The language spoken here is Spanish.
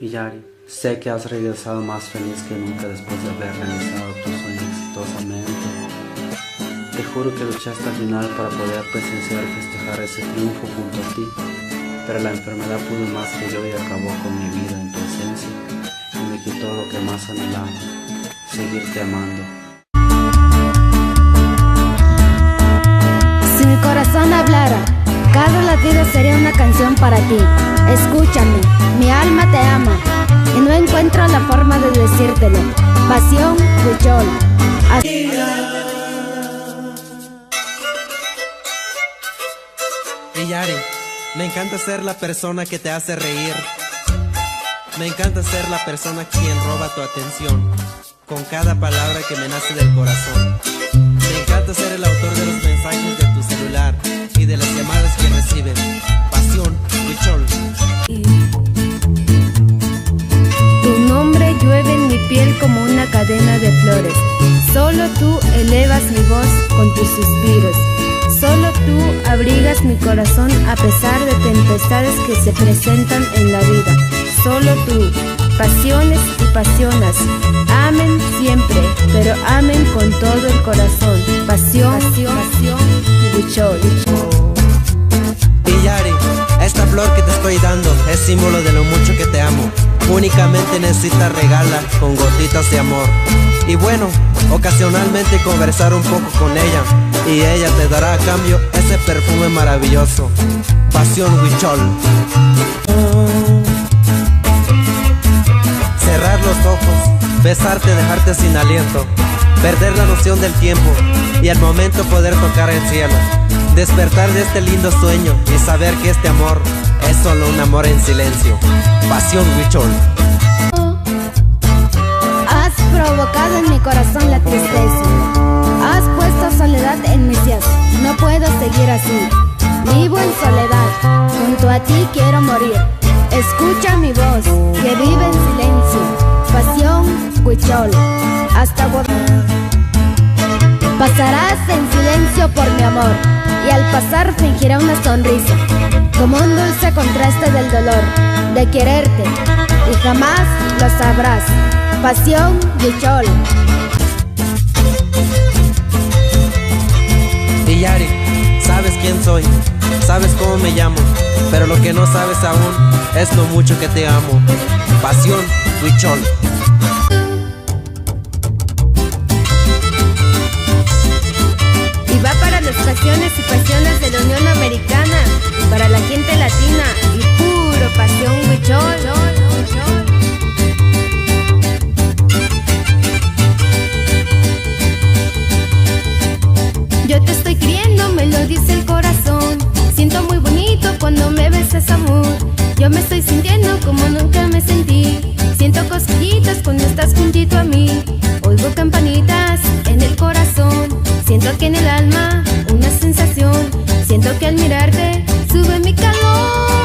Yari, sé que has regresado más feliz que nunca después de haber realizado tu sueño exitosamente. Te juro que luchaste al final para poder presenciar y festejar ese triunfo junto a ti, pero la enfermedad pudo más que yo y acabó con mi vida en tu ausencia y me quitó lo que más anhelaba, seguirte amando. Si mi corazón hablara, cada latido sería una canción para ti. Escúchame, mi alma te ama y no encuentro la forma de decírtelo. Pasión, Huichol. Yari, me encanta ser la persona que te hace reír. Me encanta ser la persona quien roba tu atención con cada palabra que me nace del corazón. Me encanta ser el autor de los mensajes de tu celular y de las llamadas que reciben. Pasión, Huichol. Tu nombre llueve en mi piel como una cadena de flores. Solo tú elevas mi voz con tus suspiros. Solo tú abrigas mi corazón a pesar de tempestades que se presentan en la vida. Solo tú, pasiones y pasionas, amen siempre, pero amen con todo el corazón. Pasión, pasión, Huichol. Yari, esta flor que te estoy dando es símbolo de lo mucho que te amo. Únicamente necesitas regalar con gotitas de amor. Y bueno, ocasionalmente conversar un poco con ella, y ella te dará a cambio ese perfume maravilloso. Pasión, Huichol. Cerrar los ojos, besarte, dejarte sin aliento, perder la noción del tiempo y al momento poder tocar el cielo, despertar de este lindo sueño y saber que este amor es solo un amor en silencio. Pasión, Huichol. Has provocado en mi corazón la tristeza. Has puesto soledad en mis días. No puedo seguir así. Vivo en soledad. Junto a ti quiero morir. Escucha mi voz, que vive en silencio. Pasión, Huichol. Hasta pasarás en silencio por mi amor, y al pasar fingirá una sonrisa, como un dulce contraste del dolor de quererte, y jamás lo sabrás. Pasión, Huichol. Yari, sabes quién soy, sabes cómo me llamo, pero lo que no sabes aún es lo mucho que te amo. Pasión, Huichol. Y va para las pasiones y pasiones de la Unión Americana, para la gente latina, y puro pasión, Huichol. Yo te estoy queriendo, me lo dice el corazón. Siento muy bonito cuando me besas, amor. Yo me estoy sintiendo como nunca me sentí. Siento cosquillitas cuando estás juntito a mí. Oigo campanitas en el corazón. Siento que en el alma una sensación. Siento que al mirarte sube mi calor.